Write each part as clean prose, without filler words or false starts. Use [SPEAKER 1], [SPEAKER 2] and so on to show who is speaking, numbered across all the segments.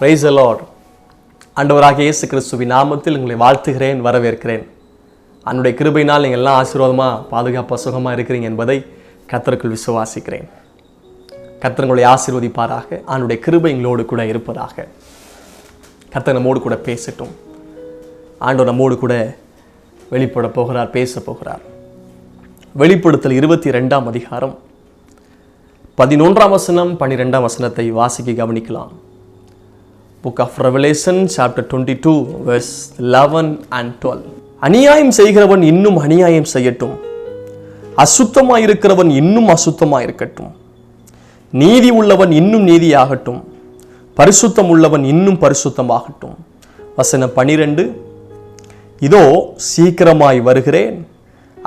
[SPEAKER 1] Praise the Lord. ஆண்டவராகிய இயேசு கிறிஸ்துவின் நாமத்தில் உங்களை வாழ்த்துகிறேன், வரவேற்கிறேன். அவனுடைய கிருபையினால் நீங்கள் எல்லாம் ஆசீர்வாதமாக பாதுகாப்பாக சுகமாக இருக்கிறீங்க என்பதை கர்த்தருக்குள் விசுவாசிக்கிறேன். கர்த்தர் உங்களை ஆசீர்வதிப்பாராக. அவனுடைய கிருபை எங்களோடு கூட இருப்பதாக. கர்த்தர் நம்மோடு கூட பேசட்டும். ஆண்டவர் நம்மோடு கூட வெளிப்பட போகிறார், பேச போகிறார். வெளிப்படுத்தல் 22ஆம் அதிகாரம் 11ஆம் வசனம் 12ஆம் வசனத்தை வாசிக்க கவனிக்கலாம். Book of Revelation chapter 22 verse 11 and 12. அநியாயம் செய்கிறவன் இன்னும் அநியாயம் செய்யட்டும், அசுத்தமாயிருக்கிறவன் இன்னும் அசுத்தமாயிருக்கட்டும், நீதி உள்ளவன் இன்னும் நீதியாகட்டும், பரிசுத்தம் உள்ளவன் இன்னும் பரிசுத்தமாகட்டும். வசனம் 12. இதோ சீக்கிரமாய் வருகிறேன்,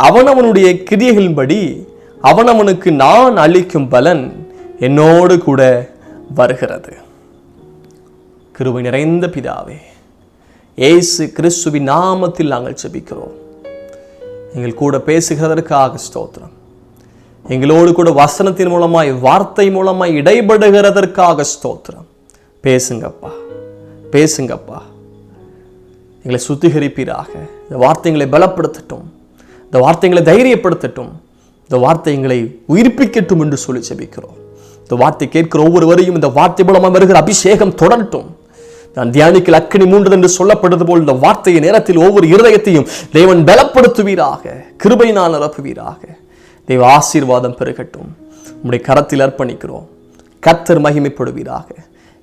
[SPEAKER 1] அவனவனுடைய கிரியைகளின்படி அவனவனுக்கு நான் அளிக்கும் பலன் என்னோடு கூட வருகிறது. கிருபை நிறைந்த பிதாவே, இயேசு கிறிஸ்துவின் நாமத்தில் நாங்கள் ஜெபிக்கிறோம். எங்கள் கூட பேசுகிறதற்காக ஸ்தோத்திரம். எங்களோடு கூட வசனத்தின் மூலமாய், வார்த்தை மூலமாய் இடைபடுகிறதற்காக ஸ்தோத்திரம். பேசுங்கப்பா, பேசுங்கப்பா. எங்களை சுத்திகரிப்பீராக. இந்த வார்த்தைகளை பலப்படுத்தட்டும், இந்த வார்த்தைகளை தைரியப்படுத்தட்டும், இந்த வார்த்தைகளை உயிர்ப்பிக்கட்டும் என்று சொல்லி ஜெபிக்கிறோம். இந்த வார்த்தை கேட்கிற ஒவ்வொருவரையும் இந்த வார்த்தை மூலமாக வருகிற அபிஷேகம் தொடரட்டும். நான் தியானிக்கல் அக்கினி மூண்டது என்று சொல்லப்படுவது போல் இந்த வார்த்தையின் நேரத்தில் ஒவ்வொரு இருதயத்தையும் தேவன் பலப்படுத்துவீராக, கிருபையினால் நிரப்புவீராக. தேவ ஆசீர்வாதம் பெருகட்டும். உம்முடைய கரத்தில் அர்ப்பணிக்கிறோம். கர்த்தர் மகிமைப்படுவீராக.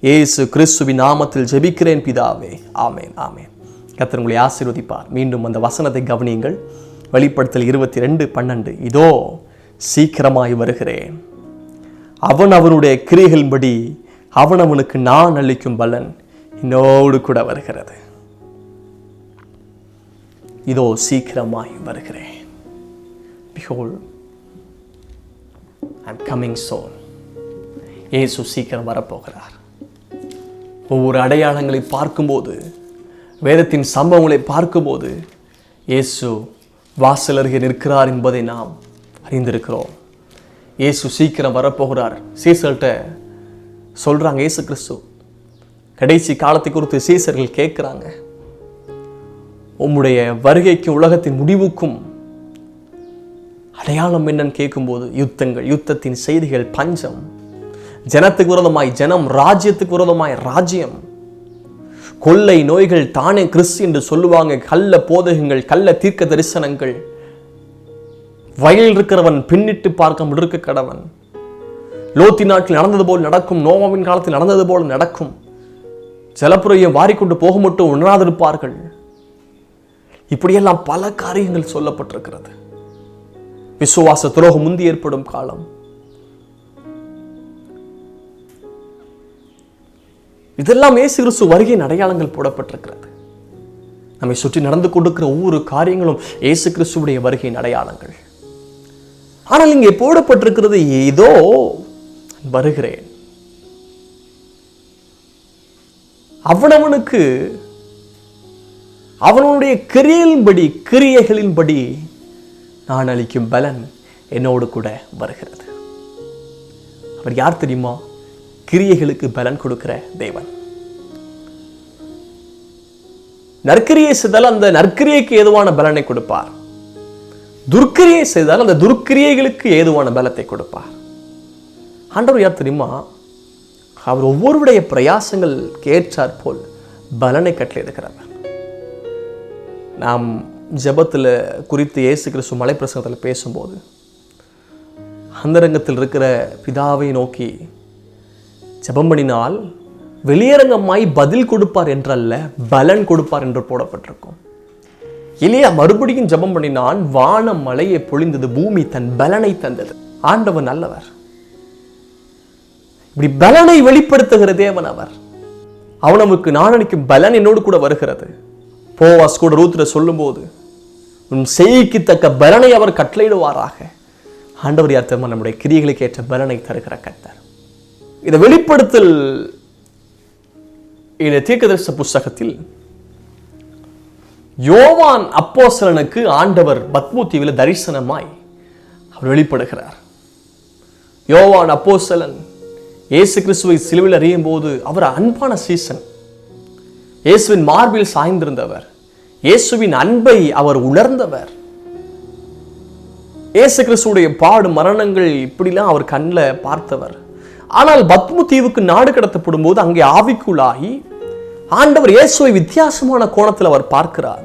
[SPEAKER 1] இயேசு கிறிஸ்துவின் நாமத்தில் ஜெபிக்கிறேன் பிதாவே, ஆமென், ஆமென். கர்த்தர் உங்களை ஆசீர்வதிப்பார். மீண்டும் அந்த வசனத்தை கவனியுங்கள். வெளிப்படுத்தல் 22:12. இதோ சீக்கிரமாய் வருகிறேன், அவனுடைய கிரியைகளின்படி அவனவனுக்கு நான் அளிக்கும் பலன் என்னோடு கூட வருகிறது. இதோ சீக்கிரமாய் வருகிறேன். Behold, I am coming soon. இயேசு சீக்கிரம் வரப்போகிறார். ஒவ்வொரு அடையாளங்களை பார்க்கும்போது, வேதத்தின் சம்பவங்களை பார்க்கும்போது இயேசு வாசல் அருகே நிற்கிறார் என்பதை நாம் அறிந்திருக்கிறோம். இயேசு சீக்கிரம் வரப்போகிறார். சீசர்கிட்ட சொல்றாங்க, இயேசு கிறிஸ்து கடைசி காலத்தை குறித்து சீசர்கள் கேட்கிறாங்க. உம்முடைய வருகைக்கும் உலகத்தின் முடிவுக்கும் அடையாளம் என்னன்னு கேட்கும்போது யுத்தங்கள், யுத்தத்தின் செய்திகள், பஞ்சம், ஜனத்துக்கு விரோதமாய் ஜனம், ராஜ்யத்துக்கு விரோதமாய் ராஜ்யம், கொள்ளை நோய்கள், தானே கிறிஸ்து என்று சொல்லுவாங்க, கள்ள போதகங்கள், கள்ள தீர்க்க தரிசனங்கள், வயலில் இருக்கிறவன் பின்னிட்டு பார்க்காமல் இருக்க கடவன், லோத்தி நாட்டில் நடந்தது போல் நடக்கும், நோவாவின் காலத்தில் நடந்தது போல் நடக்கும், ஜலப்புறையை வாரிக்கொண்டு போக மட்டும் உணராதிருப்பார்கள். இப்படியெல்லாம் பல காரியங்கள் சொல்லப்பட்டிருக்கிறது. விசுவாச துரோகம் முந்தி ஏற்படும் காலம். இதெல்லாம் இயேசு கிறிஸ்து வருகையின் அடையாளங்கள் போடப்பட்டிருக்கிறது. நம்மை சுற்றி நடந்து கொண்டிருக்கிற ஒவ்வொரு காரியங்களும் இயேசு கிறிஸ்துவுடைய வருகையின் அடையாளங்கள். ஆனால் இங்கே போடப்பட்டிருக்கிறது, ஏதோ வருகிறேன், அவனவனுக்கு அவனுடைய கிரியைகளின்படி நான் அளிக்கும் பலன் என்னோடு கூட வருகிறது. அவர் யார் தெரியுமா? கிரியைகளுக்கு பலன் கொடுக்கிற தேவன். நற்கிரியை செய்தால் அந்த நற்கிரியைக்கு ஏதுவான பலனை கொடுப்பார். துர்க்கிரியை செய்தால் அந்த துர்க்கிரியைகளுக்கு ஏதுவான பலத்தை கொடுப்பார். ஆண்டவர் யார் தெரியுமா? அவர் ஒவ்வொருடைய பிரயாசங்கள் ஏற்றாற் போல் பலனை கட்டளையிடுகிறவர். நாம் ஜெபத்தில் குறித்து இயேசு கிறிஸ்து மலை பிரசங்கத்தில் பேசும்போது அந்தரங்கத்தில் இருக்கிற பிதாவை நோக்கி ஜெபம் பண்ணினால் வெளியரங்கமாய் பதில் கொடுப்பார் என்றல்ல, பலன் கொடுப்பார் என்று போடப்பட்டிருக்கும். இல்லையா? மறுபடியும் ஜெபம் பண்ணினான், வானம் மழையை பொழிந்தது, பூமி தன் பலனை தந்தது. ஆண்டவர் நல்லவர். இப்படி பலனை வெளிப்படுத்துகிற தேவன் அவர். அவனுக்கு நான் அளிக்கும் பலன் என்னோடு கூட வருகிறது. போவாஸ் கூட ரூத்ர சொல்லும் போது, உன் செய்கைக்கு தக்க பலனை அவர் கட்டளையிடுவாராக. ஆண்டவர் யார் தெரியுமா? நம்முடைய கிரியைகளுக்கு ஏற்ற பலனை தருகிற கர்த்தர். இதை வெளிப்படுத்தல் இந்த தீர்க்கதரிசன புஸ்தகத்தில் யோவான் அப்போஸ்தலனுக்கு ஆண்டவர் பத்மு தீவில் தரிசனமாய் அவர் வெளிப்படுகிறார். யோவான் அப்போஸ்தலன் இயேசு கிறிஸ்துவை சிலுவையில் அறியும் போது அவர் அன்பான சீசன், இயேசுவின் மார்பில் சாய்ந்திருந்தவர், இயேசுவின் அன்பை அவர் உணர்ந்தவர். இயேசு கிறிஸ்துடைய பாடு மரணங்கள் இப்படிலாம் அவர் கண்ணில் பார்த்தவர். ஆனால் பத்மு தீவுக்கு நாடு கடத்தப்படும் போது அங்கே ஆவிக்குள்ளாகி ஆண்டவர் இயேசுவை வித்தியாசமான கோணத்தில் அவர் பார்க்கிறார்.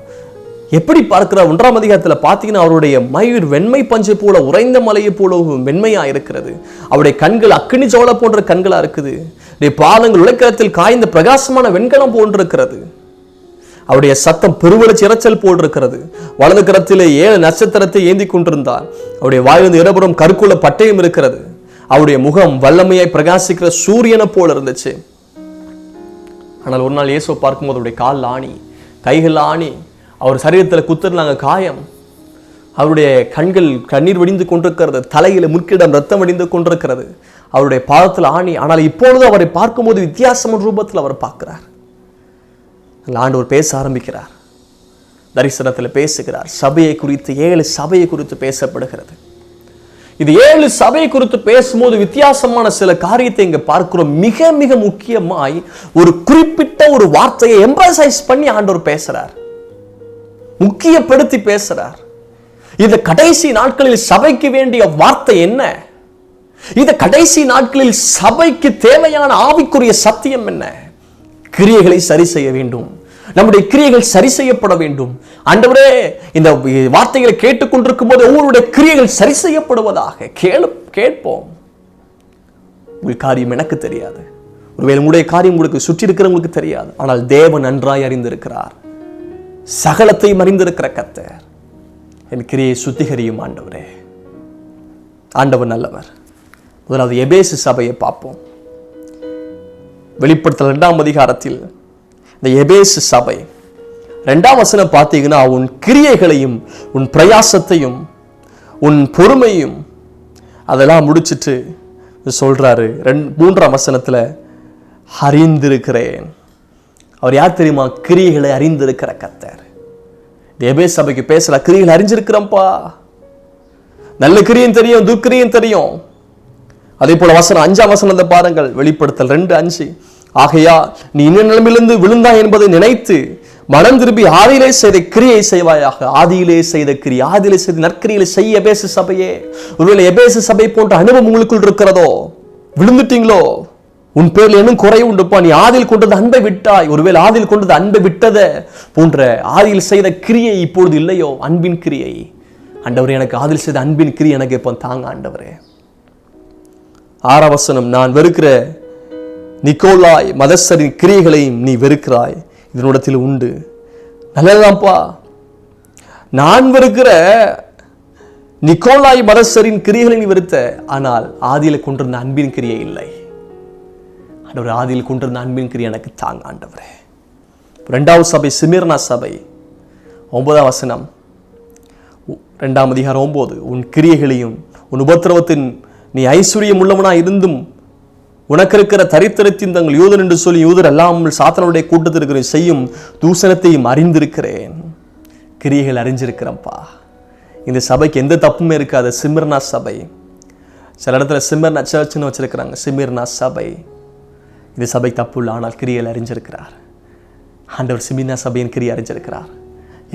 [SPEAKER 1] எப்படி பார்க்கிறார்? 1ஆம் அதிகாரத்தில் பார்த்தீங்கன்னா அவருடைய மயிர் வெண்மை பஞ்சை போல, உறைந்த மலையை போல வெண்மையா இருக்கிறது. அவருடைய கண்கள் அக்கினி ஜோலை போன்ற கண்களா இருக்குது. பாதங்கள் உலக்கத்தில் காய்ந்த பிரகாசமான வெண்கலம் போன்றிருக்கிறது. அவருடைய சத்தம் பெருவெளிச்ச இரைச்சல் போல் இருக்கிறது. வலது கரத்திலே 7 நட்சத்திரத்தை ஏந்தி கொண்டிருந்தார். அவருடைய வாயிலிருந்து இடப்புறம் கருக்குள்ள பட்டயம் இருக்கிறது. அவருடைய முகம் வல்லமையாய் பிரகாசிக்கிற சூரியனை போல இருந்துச்சு. ஆனால் ஒரு நாள் இயேசுவை பார்க்கும்போது அவருடைய கால் ஆணி, கைகள் ஆணி, அவர் சரீரத்தில் குத்துறாங்க காயம், அவருடைய கண்கள் கண்ணீர் வடிந்து கொண்டிருக்கிறது, தலையில முற்கிடம் ரத்தம் வடிந்து கொண்டிருக்கிறது, அவருடைய பாதத்தில் ஆணி. ஆனால் இப்பொழுது அவரை பார்க்கும்போது வித்தியாசமான ரூபத்தில் அவர் பார்க்கிறார். ஆண்டவர் பேச ஆரம்பிக்கிறார், தரிசனத்தில் பேசுகிறார். சபையை குறித்து 7 சபையை குறித்து பேசப்படுகிறது. இது 7 சபை குறித்து பேசும்போது வித்தியாசமான சில காரியத்தை இங்க பார்க்கிறோம். மிக மிக முக்கியமாய் ஒரு குறிப்பிட்ட ஒரு வார்த்தையை எம்பசைஸ் பண்ணி ஆண்டவர் பேசுறார், முக்கியப்படுத்தி பேசுறார். இந்த கடைசி நாட்களில் சபைக்கு வேண்டிய வார்த்தை என்ன? இந்த கடைசி நாட்களில் சபைக்கு தேவையான ஆவிக்குரிய சத்தியம் என்ன? கிரியைகளை சரி செய்ய வேண்டும். நம்முடைய கிரியைகள் சரி செய்யப்பட வேண்டும். ஆண்டவரே, இந்த வார்த்தைகளை கேட்டுக்கொண்டிருக்கும் போது ஒவ்வொருடைய கிரியைகள் சரி செய்யப்படுவதாக கேட்போம். உங்கள் காரியம் எனக்கு தெரியாது, ஒருவேளை உங்களுடைய காரியம் உங்களுக்கு சுற்றி இருக்கிறவங்களுக்கு தெரியாது. ஆனால் தேவன் நன்றாய் அறிந்திருக்கிறார், சகலத்தையும் அறிந்திருக்கிற கர்த்தர். என் கிரியை சுத்திகரியும் ஆண்டவரே. ஆண்டவர் நல்லவர். முதலாவது எபேசு சபையை பார்ப்போம். வெளிப்படுத்தல் 2ஆம் அதிகாரத்தில் இந்த எபேசு சபை 2ஆம் வசனம் பார்த்தீங்கன்னா, உன் கிரியைகளையும் உன் பிரயாசத்தையும் உன் பொறுமையும் அதெல்லாம் முடிச்சிட்டு சொல்றாரு. 3ஆம் வசனத்தில் அறிந்திருக்கிறேன். அவர் யார் தெரியுமா? கிரியைகளை அறிந்திருக்கிற கர்த்தர். எபேசு சபைக்கு பேசுற கிரியைகளை அறிஞ்சிருக்கிறப்பா. நல்ல கிரியம் தெரியும், துக்கிரியம் தெரியும். அதே போல வசனம் 5ஆம் வசனத்தை பாருங்கள். வெளிப்படுத்தல் 2:5. ஆகையா நீ இன்ன நிலைமையிலிருந்து விழுந்தாய் என்பதை நினைத்து மனம் திரும்பி ஆதியிலே செய்த கிரியை செய்வாயாக. ஆதியிலே செய்த கிரியை, ஆதியிலே செய்த நற்கிரியை செய்ய. எபேசு சபையே, ஒருவேளை எபேசு சபை போன்ற அனுபவம் உங்களுக்குள் இருக்கிறதோ, விழுந்துட்டீங்களோ, உன் பேர்ல இன்னும் குறை உண்டுப்பா. நீ ஆதியில் கொண்டது அன்பை விட்டாய். ஒருவேளை ஆதியில் கொண்டது அன்பை விட்டத போன்ற ஆதியில் செய்த கிரியை இப்பொழுது இல்லையோ, அன்பின் கிரியை. ஆண்டவரே, எனக்கு ஆதியில் செய்த அன்பின் கிரியை எனக்கு இப்போ தாங்க ஆண்டவரே. 6ஆம் வசனம், நான் வெறுக்கிற நிக்கோலாய் மதஸ்தரின் கிரியைகளையும் நீ வெறுக்கிறாய், இதனிடத்தில் உண்டு. நல்லதான்ப்பா, நான் வெறுக்கிற நிக்கோலாய் மதஸ்தரின் கிரியைகளை நீ வெறுத்த, ஆனால் ஆதியில் கொண்டிருந்த அன்பின் கிரியை இல்லை. ஆண்டவர், ஆதியில் கொண்டிருந்த அன்பின் கிரியை எனக்கு தாங்க ஆண்டவரே. 2வது சபை சிமிர்னா சபை, 9ஆம் வசனம், 2ஆம் அதிகாரம் 9. உன் கிரியைகளையும் உன் உபத்திரவத்தின் நீ ஐஸ்வர்யம் உள்ளவனா இருந்தும் உனக்கு இருக்கிற தரித்திரத்தின் தங்கள் யூதன் என்று சொல்லி யூதர் அல்லாமல் சாத்தானுடைய கூட்டத்திற்கு செய்யும் தூசணத்தையும் அறிந்திருக்கிறேன். கிரியைகள் அறிஞ்சிருக்கிறப்பா. இந்த சபைக்கு எந்த தப்புமே இருக்காது. சிமிர்னா சபை, சில இடத்துல சிமிர்னா சர்ச்னு வச்சிருக்கிறாங்க. சிமிர்னா சபை, இந்த சபை தப்பு இல்லை, ஆனால் கிரியைகள் அறிஞ்சிருக்கிறார் ஆண்டவர். சிமிர்னா சபையின் கிரியை அறிஞ்சிருக்கிறார்.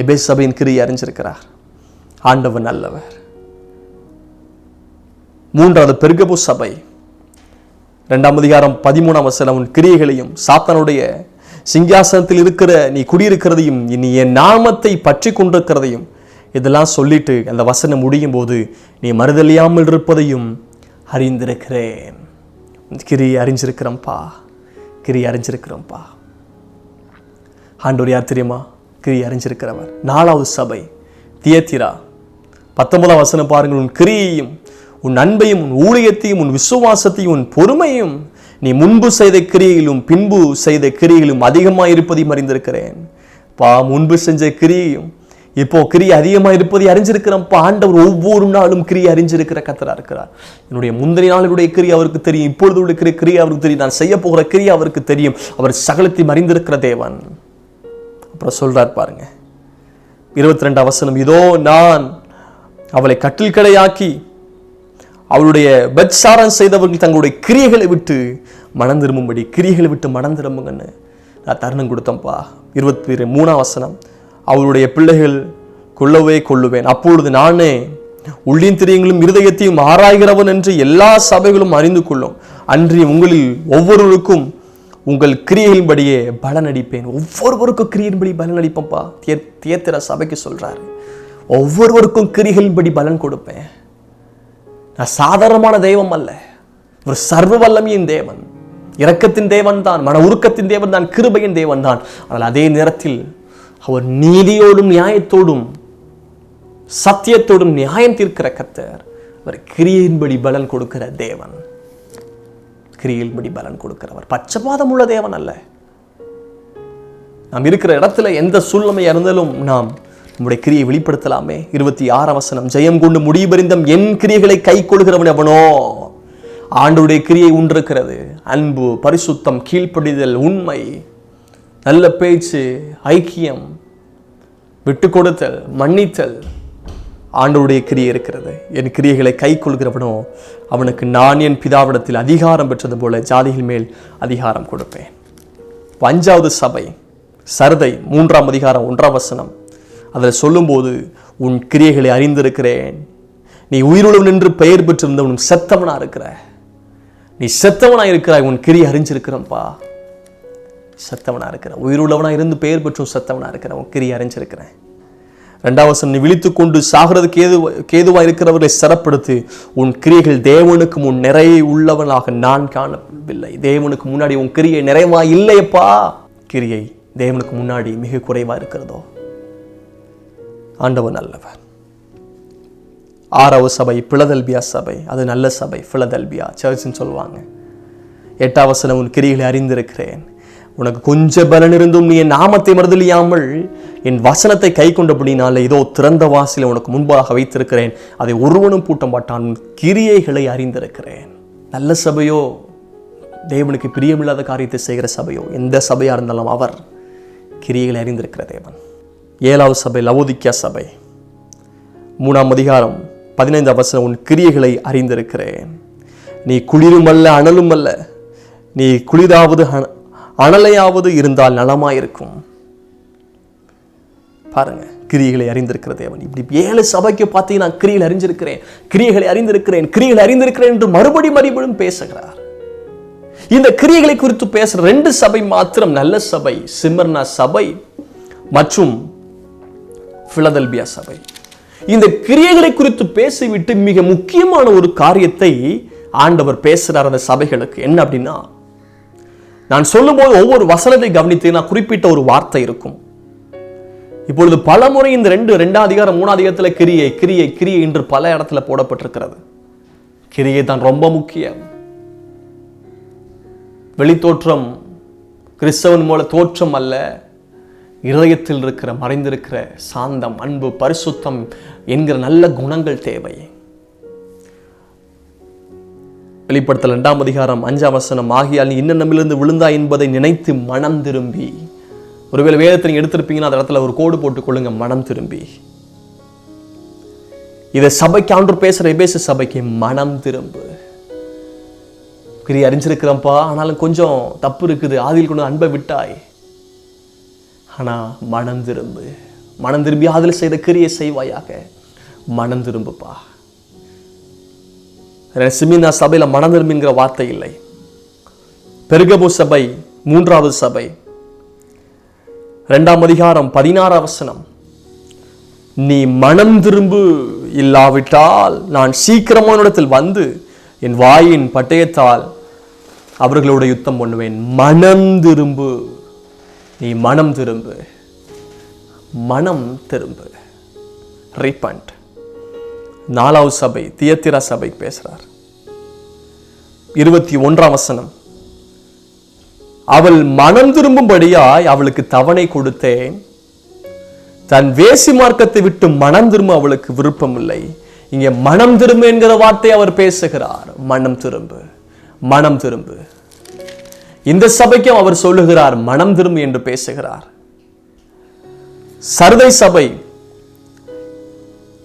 [SPEAKER 1] எபேசு சபையின் கிரியை அறிஞ்சிருக்கிறார். ஆண்டவர் நல்லவர். 3வது பெர்கபு சபை, 2ஆம் அதிகாரம் 13ஆம் வசனம், உன் கிரியைகளையும் சாத்தானுடைய சிங்காசனத்தில் இருக்கிற நீ குடியிருக்கிறதையும் நீ என் நாமத்தை பற்றி கொண்டிருக்கிறதையும் இதெல்லாம் சொல்லிட்டு அந்த வசனம் முடியும் போது, நீ மறுதலியாமல் இருப்பதையும் அறிந்திருக்கிறேன். கிரியை அறிஞ்சிருக்கிறோம்ப்பா, கிரியை அறிஞ்சிருக்கிறோம்ப்பா. ஆண்டவர் யார் தெரியுமா? கிரியை அறிஞ்சிருக்கிறவர். 4வது சபை தியத்திரா, 19ஆம் வசனம் பாருங்கள். உன் கிரியையும் உன் அன்பையும் உன் ஊழியத்தையும் உன் விசுவாசத்தையும் உன் பொறுமையும் நீ முன்பு செய்த கிரியையிலும் பின்பு செய்த கிரியையிலும் அதிகமாக இருப்பதையும் அறிந்திருக்கிறேன். முன்பு செஞ்ச கிரியையும் இப்போ கிரியை அதிகமாக இருப்பதை அறிஞ்சிருக்கிறப்பா. ஆண்டவர் ஒவ்வொரு நாளும் கிரியை அறிஞ்சிருக்கிற கர்த்தரா இருக்கிறார். என்னுடைய முந்தைய நாளுடைய கிரியை அவருக்கு தெரியும், இப்பொழுது இருக்கிற கிரியை அவருக்கு தெரியும், நான் செய்ய போகிற கிரியை அவருக்கு தெரியும். அவர் சகலத்தையும் அறிந்திருக்கிற தேவன். அப்புறம் சொல்றார் பாருங்க, 22ஆம் வசனம், இதோ நான் அவளை கட்டில் கடையாக்கி அவருடைய பச்சாரம் செய்தவர்கள் தங்களுடைய கிரியைகளை விட்டு மனம் திரும்பும்படி, கிரியைகளை விட்டு மனம் திரும்புங்கன்னு நான் தருணம் கொடுத்தேன்ப்பா. 23ஆம் வசனம், அவருடைய பிள்ளைகள் கொள்ளுவேன், அப்பொழுது நானே உள்ளின் திரியங்களும் இருதயத்தையும் ஆராய்கிறவன் என்று எல்லா சபைகளும் அறிந்து கொள்ளும். அன்றி உங்களில் ஒவ்வொருவருக்கும் உங்கள் கிரியையின்படியே பலன் அளிப்பேன். ஒவ்வொருவருக்கும் கிரியையின்படி பலன் அளிப்பேன்ப்பா. தியத்திர சபைக்கு சொல்றாரு, ஒவ்வொருவருக்கும் கிரியைகளின்படி பலன் கொடுப்பேன். நான் சாதாரணமான தெய்வம் அல்ல, ஒரு சர்வ வல்லமையின் தேவன், இரக்கத்தின் தேவன் தான், மன உருக்கத்தின் தேவன் தான், கிருபையின் தேவன் தான். ஆனால் அதே நேரத்தில் அவர் நீதியோடும் நியாயத்தோடும் சத்தியத்தோடும் நியாயம் தீர்க்கிற கர்த்தர். அவர் கிரியையின்படி பலன் கொடுக்கிற தேவன், கிரியையின்படி பலன் கொடுக்கிறவர், பட்சபாதம் உள்ள தேவன் அல்ல. நாம் இருக்கிற இடத்துல எந்த சூழ்நிலையா இருந்தாலும் நாம் நம்முடைய கிரியை வெளிப்படுத்தலாமே. 26ஆம் வசனம், ஜெயம் கொண்டு முடிபறிந்தம் என் கிரியைகளை கை கொள்கிறவன் எவனோ. ஆண்டவருடைய கிரியை உண்டிருக்கிறது. அன்பு, பரிசுத்தம், கீழ்ப்படிதல், உண்மை, நல்ல பேச்சு, ஐக்கியம், விட்டு கொடுத்தல், மன்னித்தல், ஆண்டவருடைய கிரியை இருக்கிறது. என் கிரியைகளை கை கொள்கிறவனோ அவனுக்கு நான் என் பிதாவிடத்தில் அதிகாரம் பெற்றது போல ஜாதிகள் மேல் அதிகாரம் கொடுப்பேன். 5வது சபை சர்தை 3ஆம் அதிகாரம் 1ஆம் வசனம், அதில் சொல்லும்போது, உன் கிரியைகளை அறிந்திருக்கிறேன், நீ உயிருள்ளவன் என்று பெயர் பெற்றிருந்தவனும் செத்தவனா இருக்கிற, நீ செத்தவனா இருக்கிறாய், உன் கிரியை அறிஞ்சிருக்கிறப்பா. செத்தவனா இருக்கிற, உயிருள்ளவனா இருந்து பெயர் பெற்றும் செத்தவனா இருக்கிற, உன் கிரியை அறிஞ்சிருக்கிறேன். 2ஆம் வசனம், நீ விழித்துக் கொண்டு சாகிறதுக்கு கேதுவா இருக்கிறவர்களை சிறப்படுத்தி, உன் கிரியைகள் தேவனுக்கு முன் நிறைய உள்ளவனாக நான் காணவில்லை. தேவனுக்கு முன்னாடி உன் கிரியை நிறைவா இல்லையப்பா. கிரியை தேவனுக்கு முன்னாடி மிக குறைவா இருக்கிறதோ. ஆண்டவன் நல்லவர். 6வது சபை பிலதெல்பியா சபை, அது நல்ல சபை, பிலதெல்பியா சர்ச்னு சொல்லுவாங்க. 8ஆம் வசனம், உன் கிரியைகளை அறிந்திருக்கிறேன், உனக்கு கொஞ்சம் பலன் இருந்தும் நீ என் நாமத்தை மறுதலியாமல் என் வசனத்தை கை கொண்டபடினால இதோ திறந்த வாசலை உனக்கு முன்பாக வைத்திருக்கிறேன், அதை ஒருவனும் பூட்ட மாட்டான், கிரியைகளை அறிந்திருக்கிறேன். நல்ல சபையோ, தேவனுக்கு பிரியமில்லாத காரியத்தை செய்கிற சபையோ, எந்த சபையா இருந்தாலும் அவர் கிரியைகளை அறிந்திருக்கிற தேவன். 7வது சபை லவோதிக்கா சபை 3ஆம் அதிகாரம் 15ஆம் வசனம், உன் கிரியைகளை அறிந்திருக்கிறேன், நீ குளிரும் அல்ல அனலும் அல்ல, நீ குளிராவது அனலையாவது இருந்தால் நலமாயிருக்கும். பாருங்க, கிரியைகளை அறிந்திருக்கிற தேவன். இப்படி 7 சபைக்கு பார்த்தீங்கன்னா கிரியைகளை அறிந்திருக்கிறேன், கிரியைகளை அறிந்திருக்கிறேன், கிரியைகளை அறிந்திருக்கிறேன் என்று மறுபடியும் பேசுகிறார். இந்த கிரியைகளை குறித்து பேசுற 2 சபை மாத்திரம் நல்ல சபை, சிமர்னா சபை மற்றும் பிலதெல்பியா சபை. இந்த கிரியைகளை குறித்து பேசிவிட்டு மிக முக்கியமான ஒரு காரியத்தை ஆண்டவர் பேசுறார் அந்த சபைகளுக்கு. என்ன அப்படின்னா, நான் சொல்லும்போது ஒவ்வொரு வசனத்தை கவனித்து நான் குறிப்பிட்ட ஒரு வார்த்தை இருக்கும். இப்பொழுது பல முறை இந்த 2ஆம் அதிகாரம் 3ஆம் அதிகாரத்தில் கிரியை கிரியை கிரியை என்று பல இடத்துல போடப்பட்டிருக்கிறது. கிரியை தான் ரொம்ப முக்கியம். வெளித்தோற்றம் கிறிஸ்தவன் மூல தோற்றம் அல்ல, இருதயத்தில் இருக்கிற மறைந்திருக்கிற சாந்தம், அன்பு, பரிசுத்தம் என்கிற நல்ல குணங்கள் தேவை. வெளிப்படுத்தல் 2ஆம் அதிகாரம் 5ஆம் வசனம், ஆகியால் நீ இன்னமிலிருந்து விழுந்தா என்பதை நினைத்து மனம் திரும்பி. ஒருவேளை வேதத்தை நீங்க எடுத்திருப்பீங்கன்னா அந்த இடத்துல ஒரு கோடு போட்டுக் கொள்ளுங்க, மனம் திரும்பி. இதை சபைக்கு ஆண்டு பேசுற எபேசு சபைக்கு மனம் திரும்பு. கிரியை அறிஞ்சிருக்கிறப்பா, ஆனாலும் கொஞ்சம் தப்பு இருக்குது, ஆதியில் கொண்டு அன்பை விட்டாய், ஆனா மனம் திரும்பு. மனம் திரும்பி ஆதில் செய்த கிரியை செய்வாயாக. மனம் திரும்புப்பா. சிமினா சபையில மனம் திரும்பிங்கிற வார்த்தை இல்லை. பெருகமு சபை 3வது சபை 2ஆம் அதிகாரம் 16ஆம் வசனம், நீ மனம் திரும்பு, இல்லாவிட்டால் நான் சீக்கிரமான இடத்தில் வந்து என் வாயின் பட்டயத்தால் அவர்களோட யுத்தம் பண்ணுவேன். மனம் திரும்பு, நீ மனம் திரும்பு, மனம் திரும்பு. ரிப்பண்ட். 4வது சபை தியத்திரா சபை பேசுறார். 21ஆம் வசனம், அவள் மனம் திரும்பும்படியாய் அவளுக்கு தவணை கொடுத்தேன், தன் வேசி மார்க்கத்தை விட்டு மனம் திரும்ப அவளுக்கு விருப்பம் இல்லை. இங்கே மனம் திரும்பு என்கிற வார்த்தை அவர் பேசுகிறார். மனம் திரும்பு, மனம் திரும்பு. இந்த சபைக்கும் அவர் சொல்லுகிறார் மனம் திரும்பு என்று பேசுகிறார். சர்தை சபை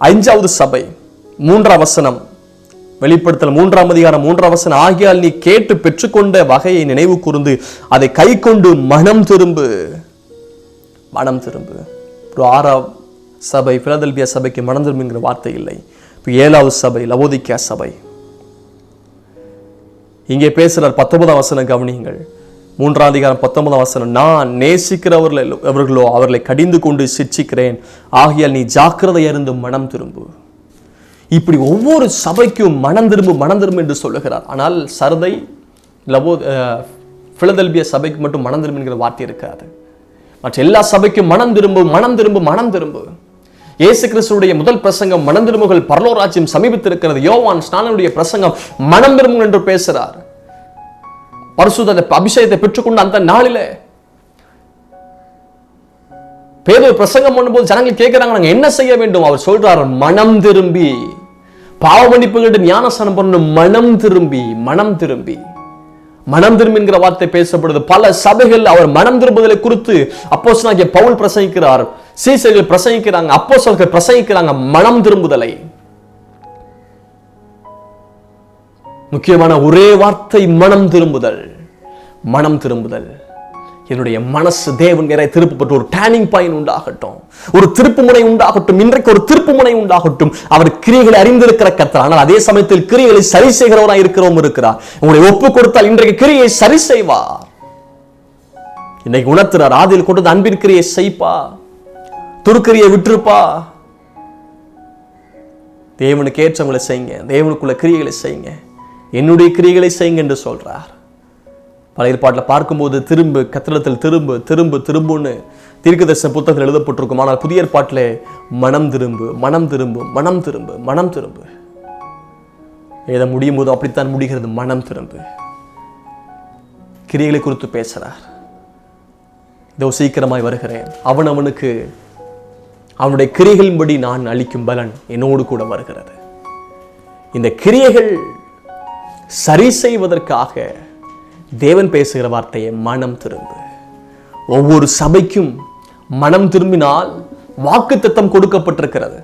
[SPEAKER 1] 5வது சபை 3ஆம் வசனம், வெளிப்படுத்தல் 3ஆம் அதிகாரம் 3ஆம் வசனம், ஆகியால் நீ கேட்டு பெற்றுக்கொண்ட வகையை நினைவு கூர்ந்து அதை கை கொண்டு மனம் திரும்பு. மனம் திரும்பு. 6ஆம் சபை பிலதெல்பியா சபைக்கு மனம் திரும்புங்கிற வார்த்தை இல்லை. 7வது சபை லவோதிக்கா சபை. இங்கே பேசுறார் 19ஆம் வசனம் கவனியுங்கள். 3ஆம் அதிகாரம் 19ஆம் வசனம், நான் நேசிக்கிறவர்களோ அவர்களை கடிந்து கொண்டு சிட்சிக்கிறேன், ஆகியால் நீ ஜாக்கிரதையா இருந்து மனம் திரும்பு. இப்படி ஒவ்வொரு சபைக்கும் மனம் திரும்பு என்று சொல்லுகிறார். ஆனால் சர்தை பிலதெல்பியா சபைக்கு மட்டும் மனம் திரும்புங்கிற வார்த்தை இருக்காது. மற்ற எல்லா சபைக்கும் மனம் திரும்பு. இயேசு கிறிஸ்துவுடைய முதல் பிரசங்கம் மனம் திரும்புகள், பரலோராஜ்யம் சமீபித்திருக்கிறது. யோவான் ஸ்நானனுடைய பிரசங்கம் மனம் திரும்புங்கள் என்று பேசுறார். பரிசுத்த அபிஷேகத்தை பெற்றுக்கொண்ட அந்த நாளிலே பேதுரு பிரசங்கம் பண்ணும்போது ஜனங்கள் கேட்கிறாங்க, நாங்க என்ன செய்ய வேண்டும்? அவர் சொல்றார், மனம் திரும்பி பாவ மன்னிப்பு கேட்டு ஞானஸ்நானம் பண்ணணும். மனம் திரும்பி என்கிற வார்த்தை பேசப்படுது. பல சபைகள் அவர் மனம் திரும்புதலை குறித்து அப்போஸ்தலனாகிய பவுல் பிரசங்கிக்கிறார், சீசர்கள் பிரசங்கிக்கிறாங்க, அப்போஸ்தலர்கள் பிரசங்கிக்கிறாங்க மனம் திரும்புதலை. முக்கியமான ஒரே வார்த்தை மனம் திரும்புதல். என்னுடைய மனசு தேவன் திருப்பப்பட்டு ஒரு டேர்னிங் பாயிண்ட் உண்டாகட்டும், ஒரு திருப்பு முனை உண்டாகட்டும். இன்றைக்கு ஒரு திருப்பு முனை உண்டாகட்டும். அவர் கிரியைகளை அறிந்திருக்கிற கர்த்தர், ஆனால் அதே சமயத்தில் கிரியைகளை சரி செய்கிறவராய் இருக்கிறார். உங்களை ஒப்பு கொடுத்தால் இன்றைக்கு கிரியை சரி செய்வார். இன்னைக்கு உணர்த்துறார், ஆதியில் கொண்டது அன்பின் கிரியை செய்ப்பா, துருக்கிரியை விட்டுருப்பா. தேவனுக்கு ஏற்றவங்களை செய்யுங்க, தேவனுக்குள்ள கிரியைகளை செய்யுங்க, என்னுடைய கிரியைகளை செய்யுங்க என்று சொல்றார். பழைய ஏற்பாட்டில் பார்க்கும்போது கத்திரத்தில் திரும்புன்னு தீர்க்கதரிசன புத்தகத்தில் எழுதப்பட்டிருக்கும். ஆனால் புதிய ஏற்பாட்டிலே மனம் திரும்பு. ஏதோ முடியும் போது அப்படித்தான் முடிகிறது. மனம் திரும்பு. கிரியைகளை குறித்து பேசுறார். இதோ சீக்கிரமாய் வருகிறேன், அவனுக்கு அவனுடைய கிரியைகளின்படி நான் அளிக்கும் பலன் என்னோடு கூட வருகிறது. இந்த கிரியைகள் சரி செய்வதற்காக தேவன் பேசுகிற வார்த்தையை மனம் திரும்பு. ஒவ்வொரு சபைக்கும் மனம் திரும்பினால் வாக்குத்தத்தம் கொடுக்கப்பட்டிருக்கிறது.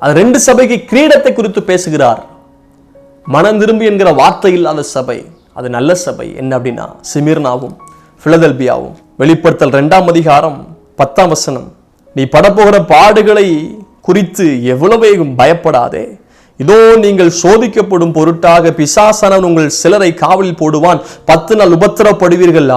[SPEAKER 1] அது 2 சபைக்கு கிரீடத்தை குறித்து பேசுகிறார். மனம் திரும்பி என்கிற வார்த்தை இல்லாத சபை அது நல்ல சபை. என்ன அப்படின்னா சிமிர்னாவும் பிலதெல்பியாவும். வெளிப்படுத்தல் 2ஆம் அதிகாரம் 10ஆம் வசனம், நீ படப்போகிற பாடுகளை குறித்து எவ்வளவு பயப்படாதே, இதோ நீங்கள் சோதிக்கப்படும் பொருட்டாக பிசாசானவன் உங்கள் சிலரை காவலில் போடுவான், 10 நாள் உபத்திரப்படுவீர்கள்,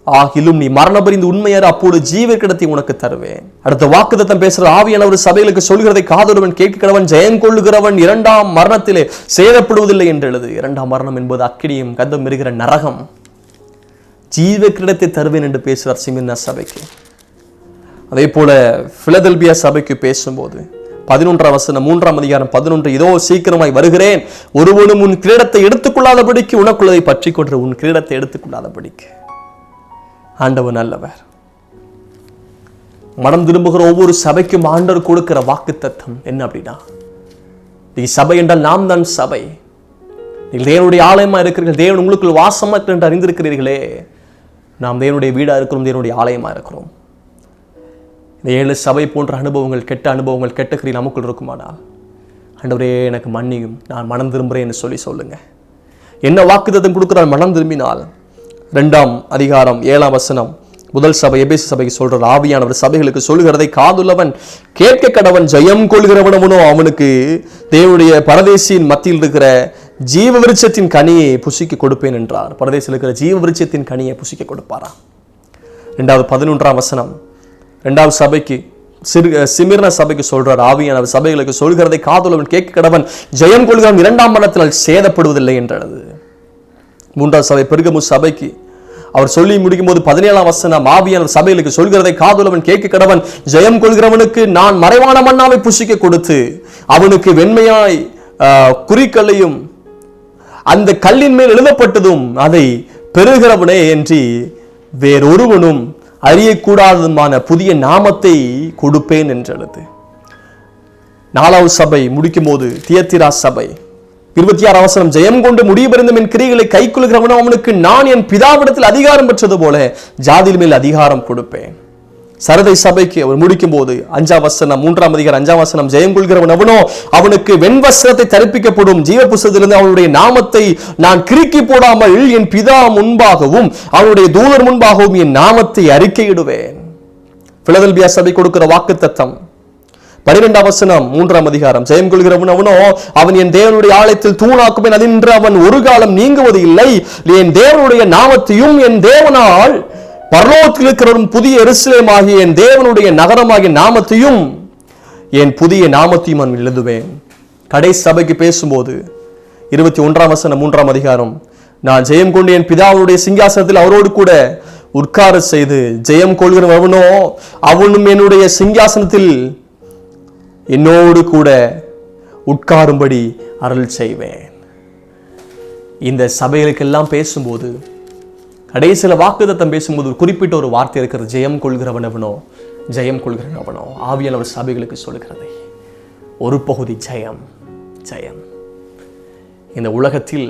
[SPEAKER 1] ஆகிலும் நீ மரணபரிந்து உண்மையார், அப்போது ஜீவ கிடத்தை உனக்கு தருவேன். அடுத்த வாக்குத்தத்தம் பேசுற ஆவியானவர் சபைகளுக்கு சொல்கிறதை காதொருவன் கேட்கிறவன் ஜெயம் கொள்ளுகிறவன் 2ஆம் மரணத்திலே சேதப்படுவதில்லை என்று எழுது. 2ஆம் மரணம் என்பது அக்கினியும் கந்தம் இருக்கிற நரகம். ஜீவ கிடத்தை தருவேன் என்று பேசுவார் சிமிர்னா சபைக்கு. அதே போல பிலதெல்பியா சபைக்கு பேசும்போது 11ஆம் வசனம் 3ஆம் அதிகாரம் 11, இதோ சீக்கிரமாய் வருகிறேன், ஒருவனும் உன் கிரீடத்தை எடுத்துக்கொள்ளாதபடிக்கு, உனக்குள்ளதை பற்றி கொண்டு உன் கிரீடத்தை எடுத்துக்கொள்ளாதபடிக்கு. ஆண்டவர் நல்லவர். மனம் திரும்புகிற ஒவ்வொரு சபைக்கும் ஆண்டவர் கொடுக்கிற வாக்குத்தத்தம் என்ன அப்படின்னா, நீ சபை என்றால் நாம் தான் சபை, நீங்கள் தேவனுடைய ஆலயமா இருக்கிறீர்கள், தேவன் உங்களுக்குள் வாசமா என்று அறிந்திருக்கிறீர்களே. நாம் தேவனுடைய வீடா இருக்கிறோம், தேவனுடைய ஆலயமா இருக்கிறோம். இந்த 7 சபை போன்ற அனுபவங்கள், கெட்ட அனுபவங்கள், கெட்ட கிரி நமக்குள் இருக்குமானால், ஆண்டவரே எனக்கு மன்னியும், நான் மனம் திரும்புகிறேன் சொல்லி சொல்லுங்க. என்ன வாக்குத்தத்தம் கொடுக்கிறார்? மனம் திரும்பினால் 2ஆம் அதிகாரம் 7ஆம் வசனம் முதல் சபை எபேசு சபைக்கு சொல்றார், ஆவியானவர் சபைகளுக்கு சொல்லுகிறதை காதுள்ளவன் கேட்க கடவன், ஜெயம் கொள்கிறவனவனோ அவனுக்கு தேவனுடைய பரதேசியின் மத்தியில் இருக்கிற ஜீவ விருட்சத்தின் கனியை புசிக்க கொடுப்பேன் என்றார். பரதேசில் இருக்கிற ஜீவ விருட்சத்தின் கனியை புசிக்க கொடுப்பாரா. 11ஆம் வசனம் 2ஆவது சபைக்கு சிமிர்னா சபைக்கு சொல்றார், ஆவியானவர் சபைகளுக்கு சொல்கிறதை காதுள்ளவன் கேட்க கடவன், ஜெயம் கொள்கிறவன் 2ஆம் மரணத்தினால் சேதப்படுவதில்லை என்றது. 3ஆவது சபை பெருகமு சபைக்கு அவர் சொல்லி முடிக்கும் போது 17ஆம் வசனம், ஆவியானவர் சபைகளுக்கு சொல்கிறதை காதுள்ளவன் கேட்க கடவன், ஜெயம் கொள்கிறவனுக்கு நான் மறைவான மன்னாவை புசிக்க கொடுத்து அவனுக்கு வெண்மையாய் குறிக்கல்லையும் அந்த கல்லின் மேல் எழுதப்பட்டதும் அதை பெறுகிறவனே என்று வேறொருவனும் அறியக்கூடாததுமான புதிய நாமத்தை கொடுப்பேன் என்றது. 4ஆவது சபை முடிக்கும் போது தியத்திரா சபை 26ஆம் வசனம், ஜெயம் கொண்டு முடிவுபெறுந்தும் என் கிரியைகளை கை கொள்கிறவனும் அவனுக்கு நான் என் பிதாவிடத்தில் அதிகாரம் பெற்றது போல ஜாதியின் மேல் அதிகாரம் கொடுப்பேன். சரதை சபைக்கு அவர் முடிக்கும் போது 5ஆம் வசனம் 3ஆம் அதிகாரம் 5ஆம் வசனம், ஜெயம் கொள்கிறவன் அவனோ அவனுக்கு வெண்வஸ்திரத்தை தரிப்பிக்கப்படும், ஜீவ புஸ்தகத்திலிருந்து அவனுடைய நாமத்தை நான் கிறுக்கி போடாமல் என் பிதா முன்பாகவும் அவனுடைய தூதர் முன்பாகவும் என் நாமத்தை அறிக்கையிடுவேன். பிலதெல்பியா சபை கொடுக்கிற வாக்குத்தத்தம் 12ஆம் வசனம் 3ஆம் அதிகாரம், ஜெயம் கொள்கிறவன் அவனோ அவன் என் தேவனுடைய ஆலயத்தில் தூணாக்குவேன், அதின்று அவன் ஒரு காலம் நீங்குவது இல்லை, என் தேவனுடைய நாமத்தையும் என் தேவனால் பரலோகத்தில் இருக்கிற புதிய எருசலேம் ஆகிய என் தேவனுடைய நகரமாகிய நாமத்தையும் என் புதிய நாமத்தையும் நான் எழுதுவேன். கடைசி சபைக்கு பேசும்போது 21ஆம் வசனம் 3ஆம் அதிகாரம், நான் ஜெயம் கொண்டு என் பிதாவுடைய சிங்காசனத்தில் அவரோடு கூட உட்கார செய்து, ஜெயம் கொள்கிறவனோ அவனும் என்னுடைய சிங்காசனத்தில் என்னோடு கூட உட்காரும்படி அருள் செய்வேன். இந்த சபைகளுக்கெல்லாம் பேசும்போது கடைசியில் வாக்குத்தத்தம் பேசும்போது குறிப்பிட்ட ஒரு வார்த்தை இருக்கிறது, ஜெயம் கொள்கிறவனவனோ ஜெயம் கொள்கிறவனவனோ. ஆவியானவர் சபைகளுக்கு சொல்லுகிறதை ஒரு பகுதி ஜெயம் ஜெயம். இந்த உலகத்தில்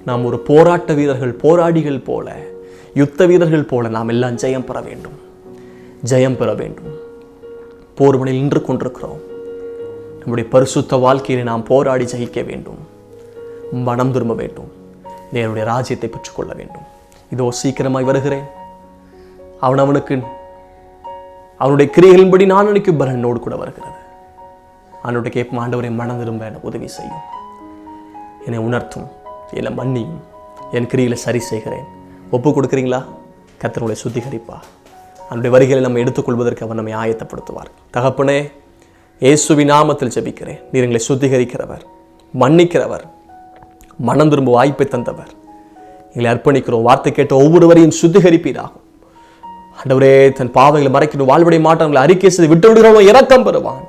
[SPEAKER 1] நாம் ஒரு போராட்ட வீரர்கள், போராடிகள் போல, யுத்த வீரர்கள் போல நாம் எல்லாம் ஜெயம் பெற வேண்டும், ஜெயம் பெற வேண்டும். போர் முனையில் நின்று கொண்டிருக்கிறோம். நம்முடைய பரிசுத்த வாழ்க்கையை நாம் போராடி ஜெயிக்க வேண்டும், மனம் திரும்ப வேண்டும், தேவனுடைய ராஜ்யத்தை பெற்றுக்கொள்ள வேண்டும். இதோ சீக்கிரமாய் வருகிறேன், அவனுக்கு அவனுடைய கிரியைகளின்படி நான் நினைக்கும் பலனோடு கூட வருகிறது. அவனுடைய கேட்போம், ஆண்டவரை மனம் திரும்ப எனக்கு உதவி செய்யும், என்னை உணர்த்தும், என்னை மன்னியும், என் கிரியில சரி செய்கிறேன். ஒப்பு கொடுக்குறீங்களா? கர்த்தருடைய சுத்திகரிப்பா அவனுடைய வரிகளை நம்ம எடுத்துக்கொள்வதற்கு அவர் நம்மை ஆயத்தப்படுத்துவார். தகப்பனே, இயேசுவின் நாமத்தில் ஜெபிக்கிறேன். நீர் எங்களை சுத்திகரிக்கிறவர், மன்னிக்கிறவர், மனம் திரும்ப வாய்ப்பை தந்தவர். எங்களை அர்ப்பணிக்கிறோம். வார்த்தை கேட்ட ஒவ்வொருவரையும் சுத்திகரிப்பீராகும். ஆண்டவரே, தன் பாவங்களை மறைக்கணும், வாழ்வடை மாற்றங்களை அறிக்கை செய்து விட்டு விடுகிறவங்க இரக்கம் பெறுவான்.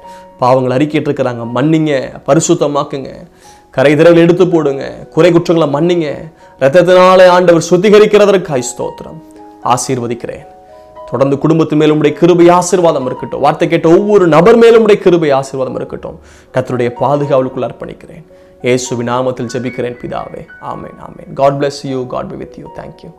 [SPEAKER 1] பாவங்களை அறிக்கைட்டு இருக்கிறாங்க, மன்னிங்க, பரிசுத்தமாக்குங்க, கரை திரைகள் எடுத்து போடுங்க, குறை குற்றங்களை மன்னிங்க. இரத்தத்தினாலே ஆண்டவர் சுத்திகரிக்கிறதற்காய் ஸ்தோத்திரம். ஆசீர்வதிக்கிறேன். தொடர்ந்து குடும்பத்தின் மேலும் உடைய கிருபை ஆசீர்வாதம் இருக்கட்டும். வார்த்தை கேட்ட ஒவ்வொரு நபர் மேலும் உடைய கிருபை ஆசீர்வாதம் இருக்கட்டும். கர்த்தருடைய பாதுகாவலுக்குள் அர்ப்பணிக்கிறேன். இயேசுவின் நாமத்தில் ஜெபிக்கிறேன் பிதாவே. ஆமென், ஆமென். God bless you. God be with you. Thank you.